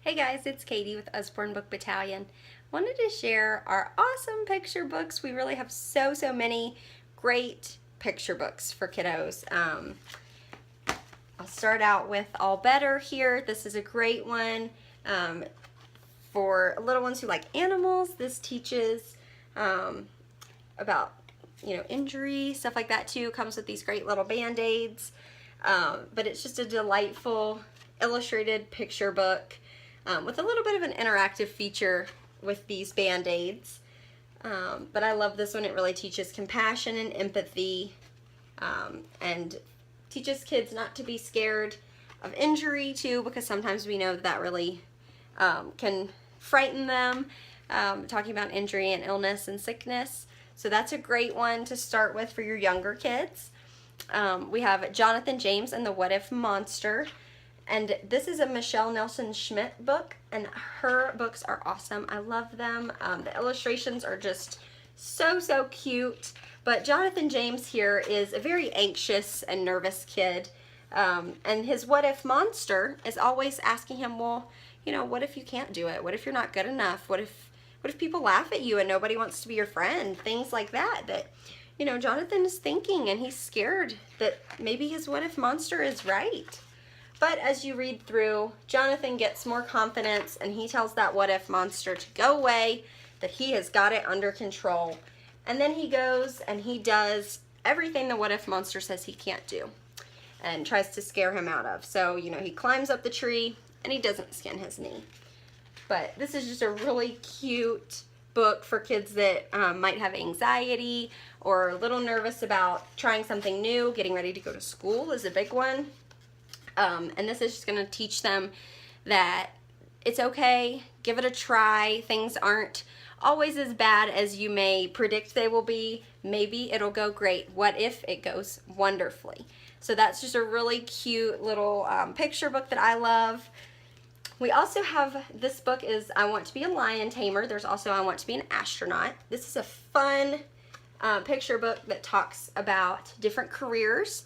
Hey guys, it's Katie with Usborne Book Battalion. Wanted to share our awesome picture books. We really have so many great picture books for kiddos. I'll start out with All Better here. This is a great one for little ones who like animals. This teaches about injury, stuff like that too. Comes with these great little band-aids. But it's just a delightful illustrated picture book. With a little bit of an interactive feature with these band-aids. But I love this one. It really teaches compassion and empathy and teaches kids not to be scared of injury too, because sometimes we know that really can frighten them, talking about injury and illness and sickness. So that's a great one to start with for your younger kids. We have Jonathan James and the What If Monster. And this is a Michelle Nelson Schmidt book, and her books are awesome. I love them. The illustrations are just so cute. But Jonathan James here is a very anxious and nervous kid. And his what if monster is always asking him, well, what if you can't do it? What if you're not good enough? What if people laugh at you and nobody wants to be your friend? Things like that Jonathan is thinking, and he's scared that maybe his what if monster is right. But as you read through, Jonathan gets more confidence, and he tells that what if monster to go away, that he has got it under control. And then he goes and he does everything the what if monster says he can't do and tries to scare him out of. So, he climbs up the tree and he doesn't skin his knee. But this is just a really cute book for kids that might have anxiety or a little nervous about trying something new. Getting ready to go to school is a big one. And this is just going to teach them that it's okay, give it a try. Things aren't always as bad as you may predict they will be. Maybe it'll go great. What if it goes wonderfully? So that's just a really cute little picture book that I love. We also have, this book is I Want to Be a Lion Tamer. There's also I Want to Be an Astronaut. This is a fun picture book that talks about different careers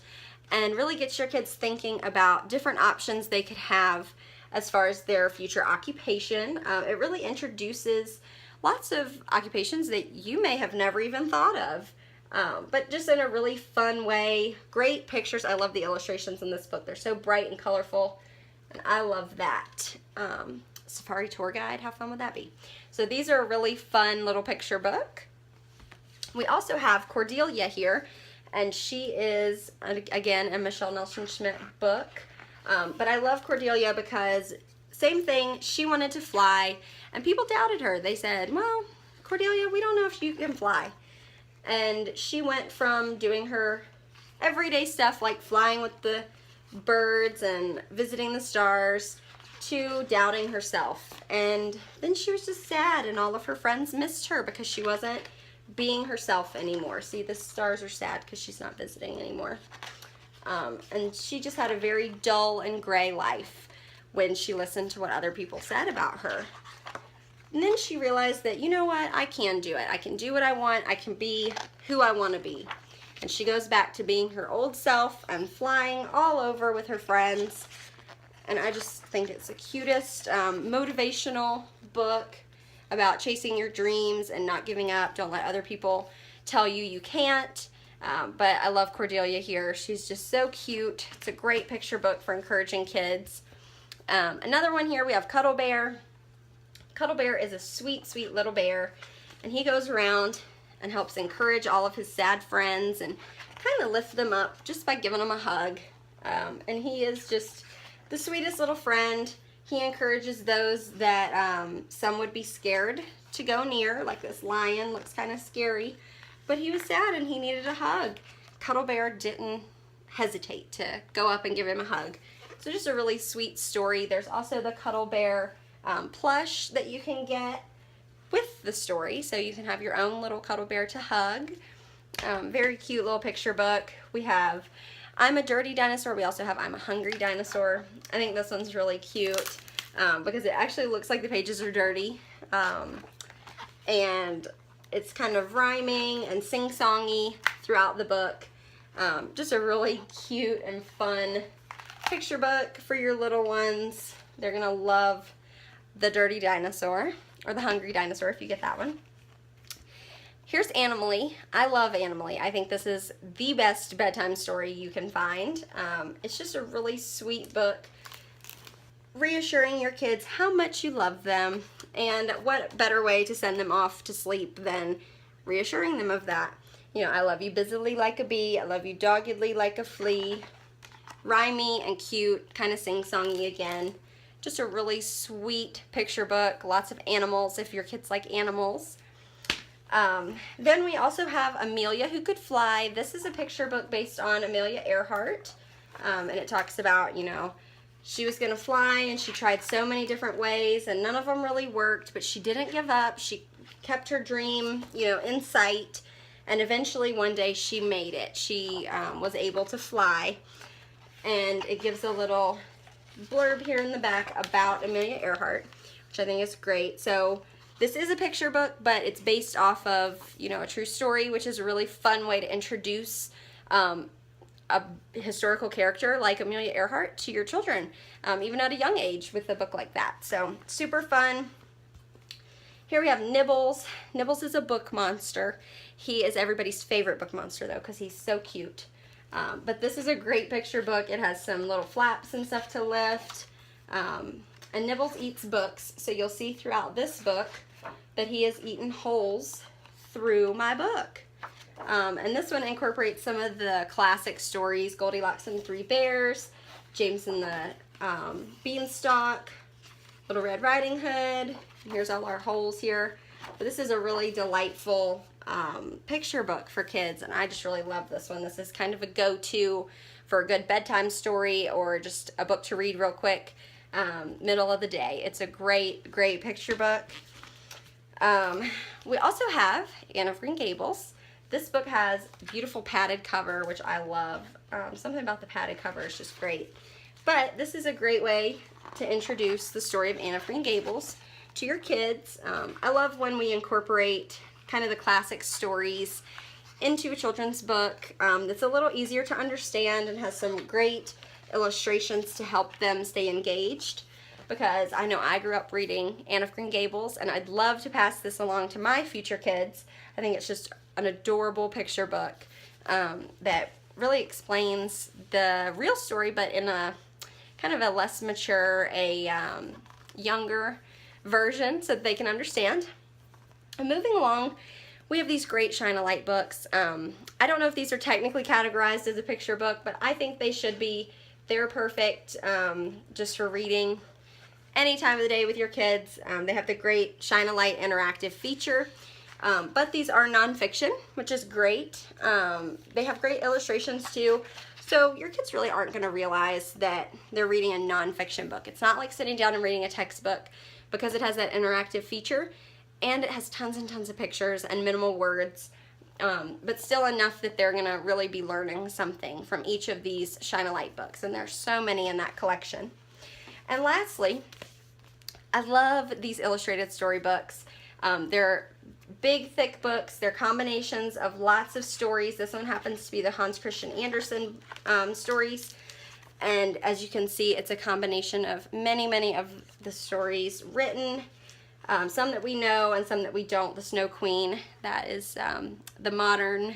and really gets your kids thinking about different options they could have as far as their future occupation. It really introduces lots of occupations that you may have never even thought of, but just in a really fun way. Great pictures. I love the illustrations in this book. They're so bright and colorful, and I love that. Safari tour guide, how fun would that be? So these are a really fun little picture book. We also have Cordelia here. And she is, again, a Michelle Nelson Schmidt book. But I love Cordelia because, same thing, she wanted to fly, and people doubted her. They said, well, Cordelia, we don't know if you can fly. And she went from doing her everyday stuff, like flying with the birds and visiting the stars, to doubting herself. And then she was just sad, and all of her friends missed her because she wasn't being herself anymore. See, the stars are sad because she's not visiting anymore. And she just had a very dull and gray life when she listened to what other people said about her. And then she realized that, you know what, I can do it. I can do what I want. I can be who I want to be. And she goes back to being her old self and flying all over with her friends. And I just think it's the cutest motivational book about chasing your dreams and not giving up. Don't let other people tell you you can't. But I love Cordelia here. She's just so cute. It's a great picture book for encouraging kids. Another one here, we have Cuddle Bear. Cuddle Bear is a sweet little bear, and he goes around and helps encourage all of his sad friends and kind of lift them up just by giving them a hug. And he is just the sweetest little friend. He encourages those that some would be scared to go near, like this lion looks kind of scary, but he was sad and he needed a hug. Cuddle Bear didn't hesitate to go up and give him a hug. So just a really sweet story. There's also the Cuddle Bear plush that you can get with the story, so you can have your own little Cuddle Bear to hug. Very cute little picture book. We have I'm a Dirty Dinosaur. We also have I'm a Hungry Dinosaur. I think this one's really cute because it actually looks like the pages are dirty. And it's kind of rhyming and sing-songy throughout the book. Just a really cute and fun picture book for your little ones. They're going to love the Dirty Dinosaur, or the Hungry Dinosaur if you get that one. Here's Amelia. I love Amelia. I think this is the best bedtime story you can find. It's just a really sweet book, reassuring your kids how much you love them, and what better way to send them off to sleep than reassuring them of that. You know, I love you busily like a bee, I love you doggedly like a flea. Rhymey and cute, kind of sing-songy again. Just a really sweet picture book, lots of animals if your kids like animals. Then we also have Amelia Who Could Fly. This is a picture book based on Amelia Earhart, and it talks about, you know, she was going to fly and she tried so many different ways and none of them really worked, but she didn't give up. She kept her dream, you know, in sight, and eventually one day she made it. She was able to fly, and it gives a little blurb here in the back about Amelia Earhart, which I think is great. So this is a picture book, but it's based off of, you know, a true story, which is a really fun way to introduce a historical character like Amelia Earhart to your children, even at a young age with a book like that. So super fun. Here we have Nibbles. Nibbles is a book monster. He is everybody's favorite book monster though, because he's so cute. But this is a great picture book. It has some little flaps and stuff to lift. And Nibbles eats books, so you'll see throughout this book that he has eaten holes through my book. And this one incorporates some of the classic stories, Goldilocks and the Three Bears, James and the Beanstalk, Little Red Riding Hood. Here's all our holes here. But this is a really delightful picture book for kids, and I just really love this one. This is kind of a go-to for a good bedtime story or just a book to read real quick, middle of the day. It's a great, great picture book. We also have Anne of Green Gables. This book has a beautiful padded cover, which I love. Something about the padded cover is just great. But this is a great way to introduce the story of Anne of Green Gables to your kids. I love when we incorporate kind of the classic stories into a children's book that's a little easier to understand and has some great illustrations to help them stay engaged, because I know I grew up reading Anne of Green Gables, and I'd love to pass this along to my future kids. I think it's just an adorable picture book that really explains the real story, but in a kind of a less mature, younger version so that they can understand. And moving along, we have these great Shine a Light books. I don't know if these are technically categorized as a picture book, but I think they should be. They're perfect just for reading any time of the day with your kids. They have the great Shine a Light interactive feature, but these are nonfiction, which is great. They have great illustrations too, so your kids really aren't going to realize that they're reading a nonfiction book. It's not like sitting down and reading a textbook, because it has that interactive feature, and it has tons and tons of pictures and minimal words, but still enough that they're going to really be learning something from each of these Shine a Light books, and there's so many in that collection. And lastly, I love these illustrated storybooks. They're big, thick books. They're combinations of lots of stories. This one happens to be the Hans Christian Andersen stories. And as you can see, it's a combination of many, many of the stories written, some that we know and some that we don't. The Snow Queen, that is the modern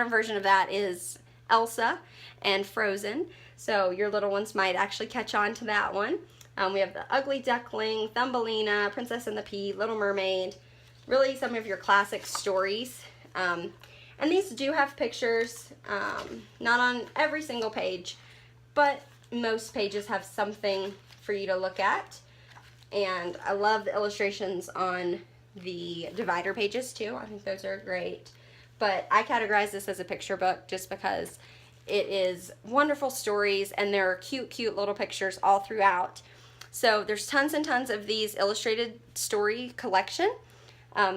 version of that is Elsa and Frozen. So your little ones might actually catch on to that one. We have the Ugly Duckling, Thumbelina, Princess and the Pea, Little Mermaid, really some of your classic stories. And these do have pictures, not on every single page, but most pages have something for you to look at. And I love the illustrations on the divider pages too. I think those are great. But I categorize this as a picture book just because it is wonderful stories, and there are cute, cute little pictures all throughout. So there's tons and tons of these illustrated story collection.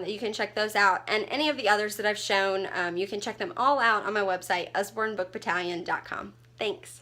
You can check those out. And any of the others that I've shown, you can check them all out on my website, Usbornebookbattalion.com. Thanks.